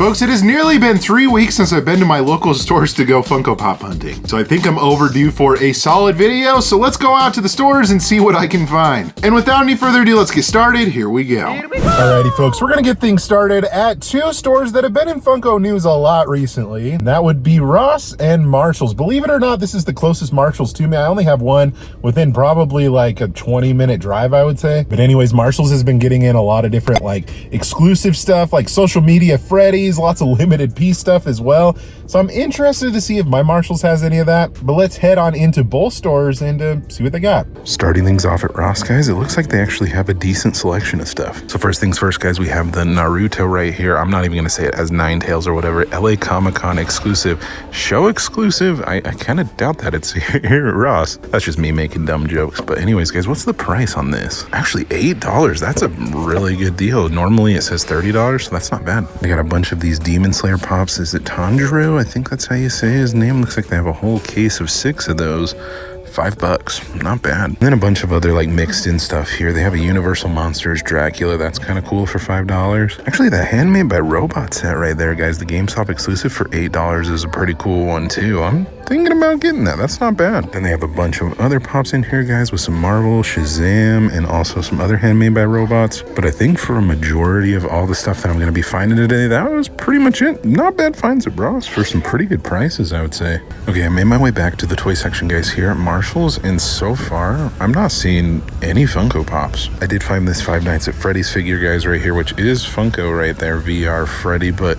Folks, it has nearly been 3 weeks since I've been to my local stores to go Funko Pop hunting. So I think I'm overdue for a solid video, so let's go out to the stores and see what I can find. And without any further ado, let's get started. Here we go. Alrighty folks, we're gonna get things started at two stores that have been in Funko news a lot recently. And that would be Ross and Marshall's. Believe it or not, this is the closest Marshall's to me. I only have one within probably like a 20-minute drive, I would say. But anyways, Marshall's has been getting in a lot of different like exclusive stuff, like social media Freddy's, lots of limited piece stuff as well. So I'm interested to see if my Marshall's has any of that. But let's head on into both stores and see what they got. Starting things off at Ross, guys, it looks like they actually have a decent selection of stuff. So first things first, guys, we have the Naruto right here. I'm not even gonna say it as Nine Tails or whatever. LA Comic-Con exclusive, show exclusive. I kind of doubt that it's here at Ross. That's just me making dumb jokes. But anyways, guys, what's the price on this? Actually, $8. That's a really good deal. Normally it says $30, so that's not bad. They got a bunch of these Demon Slayer pops. Is it Tanjiro? I think that's how you say his name. Looks like they have a whole case of 6 of those. $5, not bad. And then a bunch of other like mixed in stuff here. They have a Universal Monsters Dracula. That's kind of cool for $5. Actually, the Handmade by Robot set right there, guys, the GameStop exclusive for $8 is a pretty cool one too. I'm thinking about getting that. That's not bad. Then they have a bunch of other pops in here, guys, with some Marvel, Shazam, and also some other Handmade by Robots. But I think for a majority of all the stuff that I'm going to be finding today, that was pretty much it. Not bad finds at Ross for some pretty good prices, I would say. Okay, I made my way back to the toy section, guys, here at Marshall's, and so far, I'm not seeing any Funko Pops. I did find this Five Nights at Freddy's figure, guys, right here, which is Funko right there, VR Freddy, but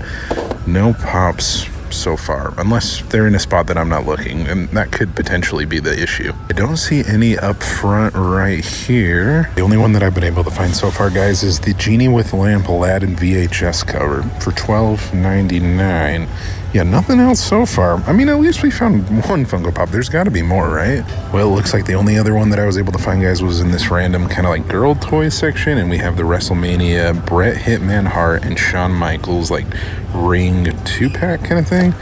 no Pops so far, unless they're in a spot that I'm not looking, and that could potentially be the issue. I don't see any up front right here. The only one that I've been able to find so far, guys, is the Genie with Lamp Aladdin VHS cover for $12.99. Yeah, nothing else so far. I mean, at least we found one Funko Pop. There's got to be more, right? Well, it looks like the only other one that I was able to find, guys, was in this random kind of like girl toy section, and we have the WrestleMania Bret Hitman Hart and Shawn Michaels like ring 2-pack kind of thing.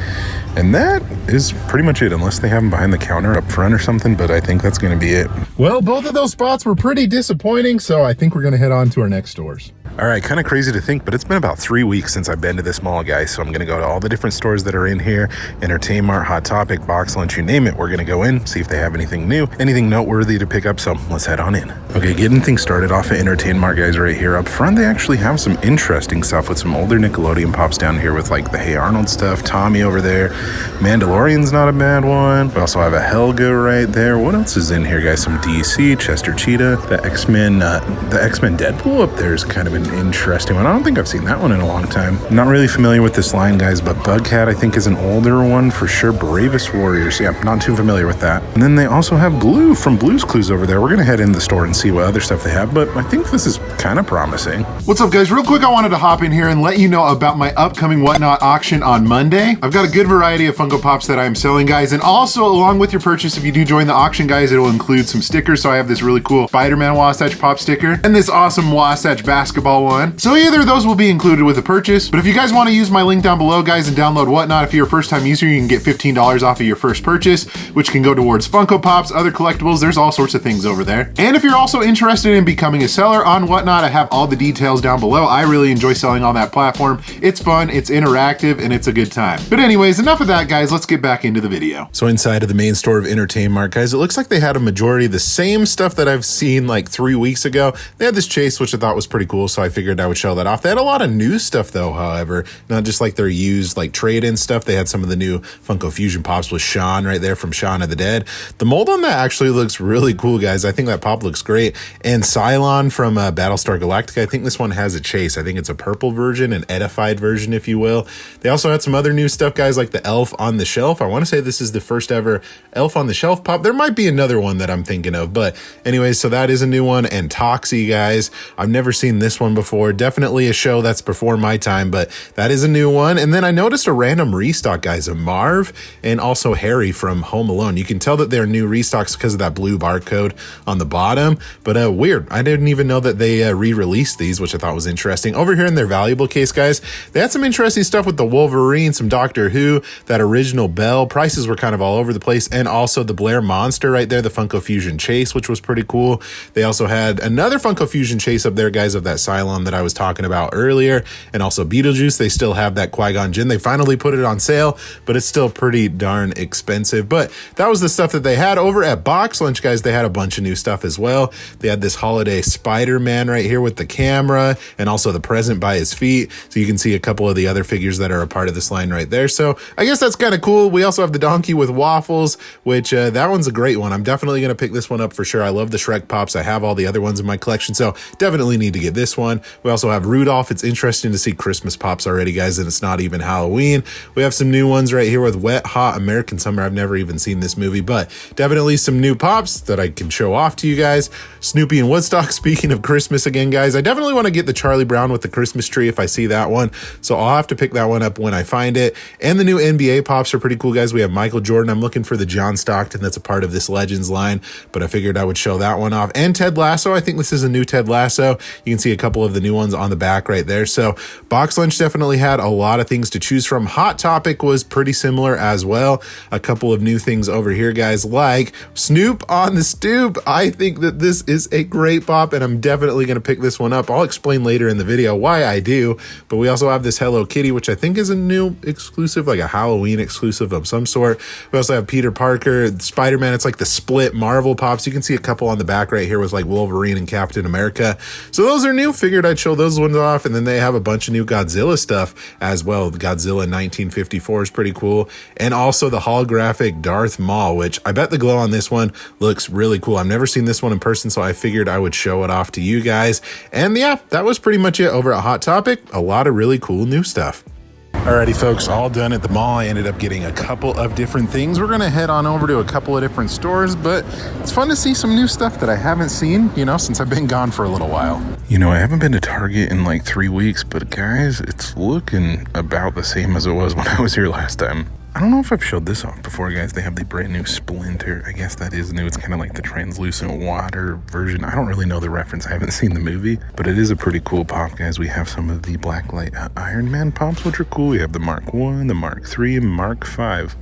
And that is pretty much it, unless they have them behind the counter up front or something, but I think that's going to be it. Well, both of those spots were pretty disappointing, so I think we're going to head on to our next stores. All right, kind of crazy to think, but it's been about 3 weeks since I've been to this mall, guys, so I'm going to go to all the different stores that are in here, Entertain Mart, Hot Topic, Box Lunch, you name it. We're going to go in, see if they have anything new, anything noteworthy to pick up, so let's head on in. Okay, getting things started off at Entertain Mart, guys, right here. Up front, they actually have some interesting stuff with some older Nickelodeon pops down here with like the Hey Arnold stuff, Tommy over there, Mandalorian's not a bad one. We also have a Helga right there. What else is in here, guys? Some DC, Chester Cheetah, the X-Men Deadpool up there is kind of an interesting one. I don't think I've seen that one in a long time. Not really familiar with this line, guys, but Bugcat I think is an older one for sure. Bravest Warriors, yeah, not too familiar with that. And then they also have Blue from Blue's Clues over there. We're gonna head in the store and see what other stuff they have, but I think this is kind of promising. What's up, guys? Real quick, I wanted to hop in here and let you know about my upcoming Whatnot auction on Monday. I've got a good variety of Funko Pops that I'm selling, guys, and also along with your purchase, if you do join the auction, guys, it'll include some stickers. So I have this really cool Spider-Man Wasatch Pop sticker and this awesome Wasatch basketball one. So either of those will be included with the purchase. But if you guys want to use my link down below, guys, and download Whatnot, if you're a first-time user, you can get $15 off of your first purchase, which can go towards Funko Pops, other collectibles. There's all sorts of things over there. And if you're also interested in becoming a seller on Whatnot, I have all the details down below. I really enjoy selling on that platform. It's fun, it's interactive, and it's a good time. But anyways, enough of that, guys. Let's get back into the video. So inside of the main store of Entertain Mart, guys, it looks like they had a majority of the same stuff that I've seen like 3 weeks ago. They had this chase, which I thought was pretty cool, so I figured I would show that off. They had a lot of new stuff though, however, not just like their used like trade-in stuff. They had some of the new Funko Fusion Pops with Shaun right there from Shaun of the Dead. The mold on that actually looks really cool, guys. I think that pop looks great. And Cylon from Battlestar Galactica, I think this one has a chase. I think it's a purple version, an edified version, if you will. They also had some other new stuff, guys, like the Elf on the Shelf. I want to say this is the first ever Elf on the Shelf pop. There might be another one that I'm thinking of, but anyways, so that is a new one. And Toxie, guys, I've never seen this one before. Definitely a show that's before my time, but that is a new one. And then I noticed a random restock, guys, of Marv and also Harry from Home Alone. You can tell that they're new restocks because of that blue barcode on the bottom, but weird. I didn't even know that they re-released these, which I thought was interesting. Over here in their valuable case, guys, they had some interesting stuff with the Wolverine, some Doctor Who, that original Bell. Prices were kind of all over the place, and also the Blair Monster right there, the Funko Fusion Chase, which was pretty cool. They also had another Funko Fusion Chase up there, guys, of that Asylum that I was talking about earlier, and also Beetlejuice. They still have that Qui-Gon Jinn. They finally put it on sale, but it's still pretty darn expensive. But that was the stuff that they had. Over at Box Lunch, guys, they had a bunch of new stuff as well. They had this holiday Spider-Man right here with the camera, and also the present by his feet. So you can see a couple of the other figures that are a part of this line right there. So I guess that's kind of cool. We also have the donkey with waffles, which that one's a great one. I'm definitely going to pick this one up for sure. I love the Shrek Pops. I have all the other ones in my collection, so definitely need to get this one. We also have Rudolph. It's interesting to see Christmas Pops already, guys, and it's not even Halloween. We have some new ones right here with Wet Hot American Summer. I've never even seen this movie, but definitely some new Pops that I can show off to you guys. Snoopy and Woodstock. Speaking of Christmas again, guys, I definitely want to get the Charlie Brown with the Christmas tree if I see that one, so I'll have to pick that one up when I find it. And the new NBA Pops are pretty cool, guys. We have Michael Jordan. I'm looking for the John Stockton that's a part of this Legends line, but I figured I would show that one off. And Ted Lasso. I think this is a new Ted Lasso. You can see a couple of the new ones on the back right there. So Box Lunch definitely had a lot of things to choose from. Hot Topic was pretty similar as well. A couple of new things over here, guys, like Snoop on the Stoop. I think that this is a great pop, and I'm definitely going to pick this one up. I'll explain later in the video why I do, but we also have this Hello Kitty, which I think is a new exclusive, like a Halloween exclusive of some sort. We also have Peter Parker, Spider-Man. It's like the split Marvel Pops. You can see a couple on the back right here with like Wolverine and Captain America. So those are new. Figured I'd show those ones off, and then they have a bunch of new Godzilla stuff as well. The Godzilla 1954 is pretty cool, and also the holographic Darth Maul, which I bet the glow on this one looks really cool. I've never seen this one in person, so I figured I would show it off to you guys. And yeah, that was pretty much it over at Hot Topic. A lot of really cool new stuff. Alrighty, folks, all done at the mall. I ended up getting a couple of different things. We're gonna head on over to a couple of different stores, but it's fun to see some new stuff that I haven't seen, since I've been gone for a little while. I haven't been to Target in like 3 weeks, but guys, it's looking about the same as it was when I was here last time. I don't know if I've showed this off before, guys. They have the brand new Splinter. I guess that is new. It's kind of like the translucent water version. I don't really know the reference. I haven't seen the movie, but it is a pretty cool pop, guys. We have some of the Blacklight Iron Man pops, which are cool. We have the Mark 1, the Mark 3, and Mark 5.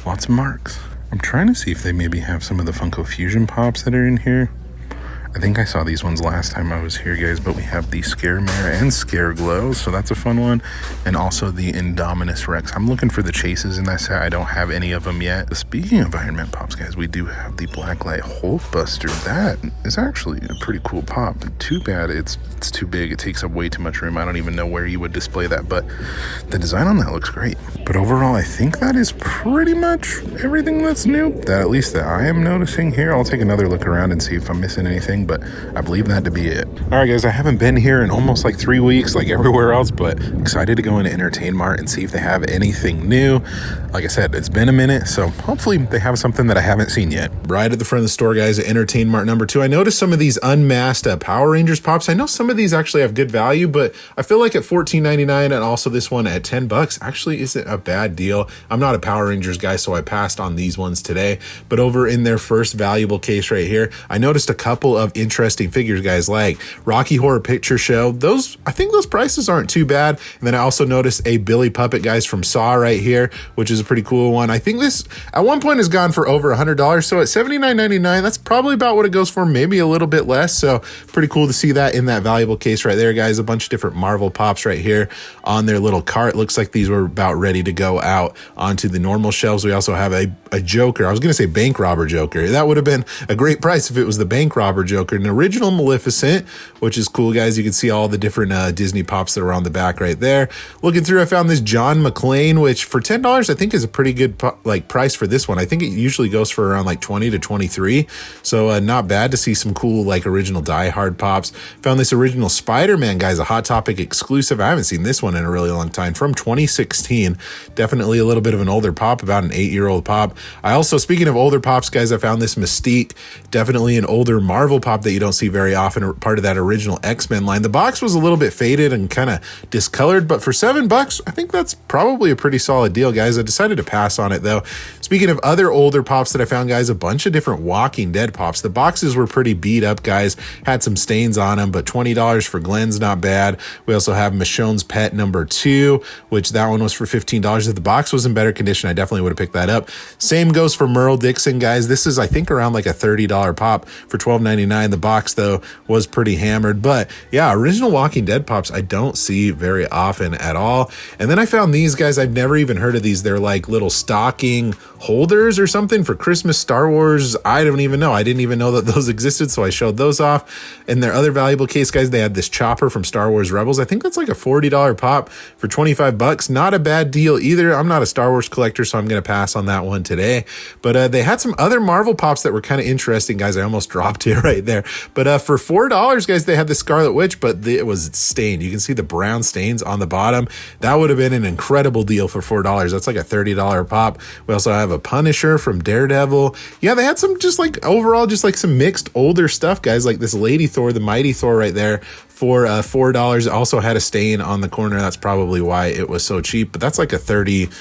Lots of marks. I'm trying to see if they maybe have some of the Funko Fusion pops that are in here. I think I saw these ones last time I was here, guys, but we have the Scaremare and Scareglow, so that's a fun one. And also the Indominus Rex. I'm looking for the chases in that set. I don't have any of them yet. Speaking of Iron Man pops, guys, we do have the Blacklight Hulkbuster. That is actually a pretty cool pop. Too bad it's too big. It takes up way too much room. I don't even know where you would display that, but the design on that looks great. But overall, I think that is pretty much everything that's new, that at least that I am noticing here. I'll take another look around and see if I'm missing anything, but I believe that to be it. All right, guys, I haven't been here in almost like 3 weeks, like everywhere else, but excited to go into Entertain Mart and see if they have anything new. Like I said, it's been a minute, so hopefully they have something that I haven't seen yet. Right at the front of the store, guys, at Entertain Mart number 2, I noticed some of these unmasked Power Rangers pops. I know some of these actually have good value, but I feel like at $14.99 and also this one at $10 actually isn't a bad deal. I'm not a Power Rangers guy, so I passed on these ones today. But over in their first valuable case right here, I noticed a couple of interesting figures, guys, like Rocky Horror Picture Show. I think those prices aren't too bad. And then I also noticed a Billy Puppet, guys, from Saw right here, which is a pretty cool one. I think this at one point has gone for over $100. So at $79.99, that's probably about what it goes for, maybe a little bit less. So pretty cool to see that in that valuable case right there, guys. A bunch of different Marvel pops right here on their little cart. Looks like these were about ready to go out onto the normal shelves. We also have a Joker. I was going to say bank robber Joker. That would have been a great price if it was the bank robber Joker. An original Maleficent, which is cool, guys. You can see all the different Disney pops that are on the back right there. Looking through, I found this John McClane, which for $10 I think is a pretty good price for this one. I think it usually goes for around like 20 to 23. So not bad to see some cool like original Die Hard pops. Found this original Spider-Man, guys, a Hot Topic exclusive. I haven't seen this one in a really long time, from 2016. Definitely a little bit of an older pop, about an 8-year-old pop. I also, speaking of older pops, guys, I found this Mystique, definitely an older Marvel pop that you don't see very often, part of that original X-Men line. The box was a little bit faded and kind of discolored, but for $7, I think that's probably a pretty solid deal, guys. I decided to pass on it though. Speaking of other older pops that I found, guys, a bunch of different Walking Dead pops. The boxes were pretty beat up, guys, had some stains on them, but $20 for Glenn's not bad. We also have Michonne's Pet number 2, which that one was for $15. If the box was in better condition, I definitely would have picked that up. Same goes for Merle Dixon, guys. This is, I think, around like a $30 pop for $12.99. $1.99. The box though was pretty hammered, but yeah, original Walking Dead Pops I don't see very often at all. And then I found these guys. I've never even heard of these. They're like little stocking holders or something for Christmas Star Wars. I don't even know. I didn't even know that those existed, so I showed those off. And their other valuable case, guys, they had this chopper from Star Wars Rebels. I think that's like a $40 pop for 25 bucks. Not a bad deal either. I'm not a Star Wars collector, so I'm going to pass on that one today. But they had some other Marvel Pops that were kind of interesting, guys. I almost dropped it right there. But for $4, guys, they had the Scarlet Witch, but it was stained. You can see the brown stains on the bottom. That would have been an incredible deal for $4. That's like a $30 pop. We also have a Punisher from Daredevil. Yeah, they had some just like overall, just like some mixed older stuff, guys, like this Lady Thor, the Mighty Thor right there for $4. It also had a stain on the corner. That's probably why it was so cheap, but that's like a $30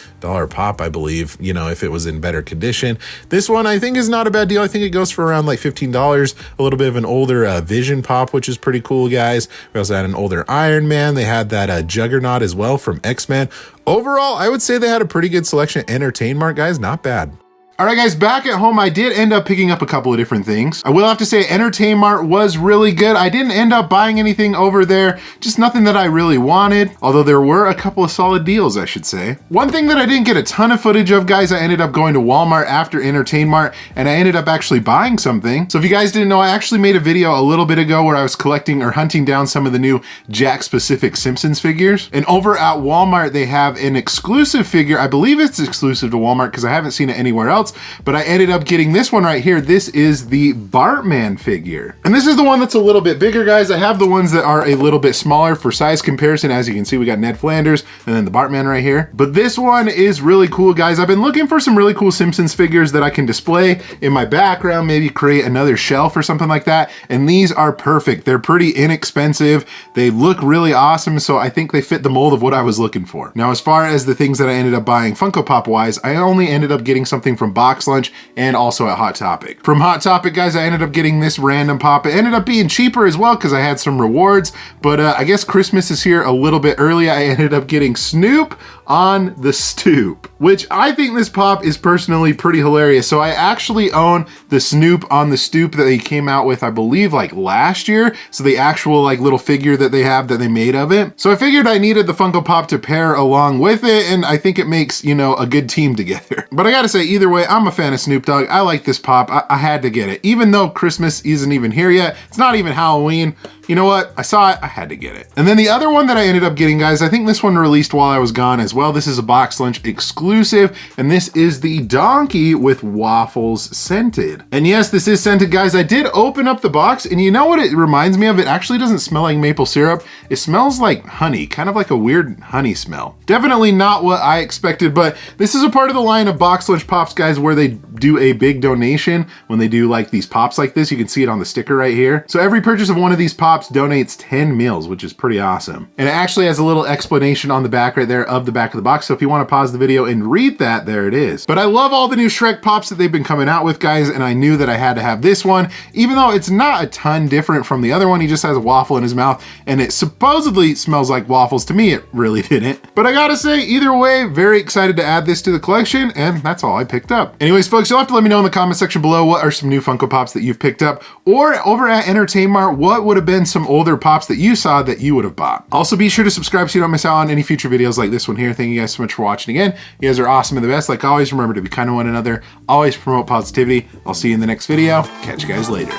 pop, I believe, you know, if it was in better condition. This one I think is not a bad deal. I think it goes for around like $15. A little bit of an older Vision Pop, which is pretty cool, guys. We also had an older Iron Man. They had that Juggernaut as well from X-Men. Overall, I would say they had a pretty good selection at Entertain Mart, guys. Not bad. All right, guys, back at home, I did end up picking up a couple of different things. I will have to say Entertain Mart was really good. I didn't end up buying anything over there, just nothing that I really wanted, although there were a couple of solid deals, I should say. One thing that I didn't get a ton of footage of, guys, I ended up going to Walmart after Entertain Mart, and I ended up actually buying something. So if you guys didn't know, I actually made a video a little bit ago where I was collecting or hunting down some of the new Jack Pacific Simpsons figures. And over at Walmart, they have an exclusive figure. I believe it's exclusive to Walmart because I haven't seen it anywhere else. But I ended up getting this one right here. This is the Bartman figure. And this is the one that's a little bit bigger, guys. I have the ones that are a little bit smaller for size comparison. As you can see, we got Ned Flanders and then the Bartman right here. But this one is really cool, guys. I've been looking for some really cool Simpsons figures that I can display in my background, maybe create another shelf or something like that. And these are perfect. They're pretty inexpensive. They look really awesome. So I think they fit the mold of what I was looking for. Now, as far as the things that I ended up buying Funko Pop wise, I only ended up getting something from Box Lunch and also at Hot Topic. From Hot Topic, guys, I ended up getting this random pop. It ended up being cheaper as well because I had some rewards, but I guess Christmas is here a little bit early. I ended up getting Snoop on the Stoop, which I think this pop is personally pretty hilarious. So I actually own the Snoop on the Stoop that they came out with, I believe, like last year. So the actual like little figure that they have that they made of it. So I figured I needed the Funko Pop to pair along with it, and I think it makes, you know, a good team together. But I gotta say, either way, I'm a fan of Snoop Dogg. I like this pop. I had to get it. Even though Christmas isn't even here yet, it's not even Halloween. You know what? I saw it, I had to get it. And then the other one that I ended up getting, guys, I think this one released while I was gone as well. This is a Box Lunch exclusive, and this is the Donkey with Waffles Scented. And yes, this is scented, guys. I did open up the box, and you know what it reminds me of? It actually doesn't smell like maple syrup. It smells like honey, kind of like a weird honey smell. Definitely not what I expected, but this is a part of the line of Box Lunch Pops, guys, where they do a big donation when they do like these pops like this. You can see it on the sticker right here. So every purchase of one of these pops donates 10 meals, which is pretty awesome. And it actually has a little explanation on the back right there of the back of the box. So if you want to pause the video and read that, there it is. But I love all the new Shrek pops that they've been coming out with, guys, and I knew that I had to have this one, even though it's not a ton different from the other one. He just has a waffle in his mouth, and it supposedly smells like waffles. To me, it really didn't. But I gotta say, either way, very excited to add this to the collection, and that's all I picked up. Anyways, folks, you'll have to let me know in the comment section below what are some new Funko Pops that you've picked up, or over at Entertain Mart, what would have been some older pops that you saw that you would have bought. Also, be sure to subscribe so you don't miss out on any future videos like this one here. Thank you guys so much for watching again. You guys are awesome and the best. Like always, remember to be kind to one another. Always promote positivity. I'll see you in the next video. Catch you guys later.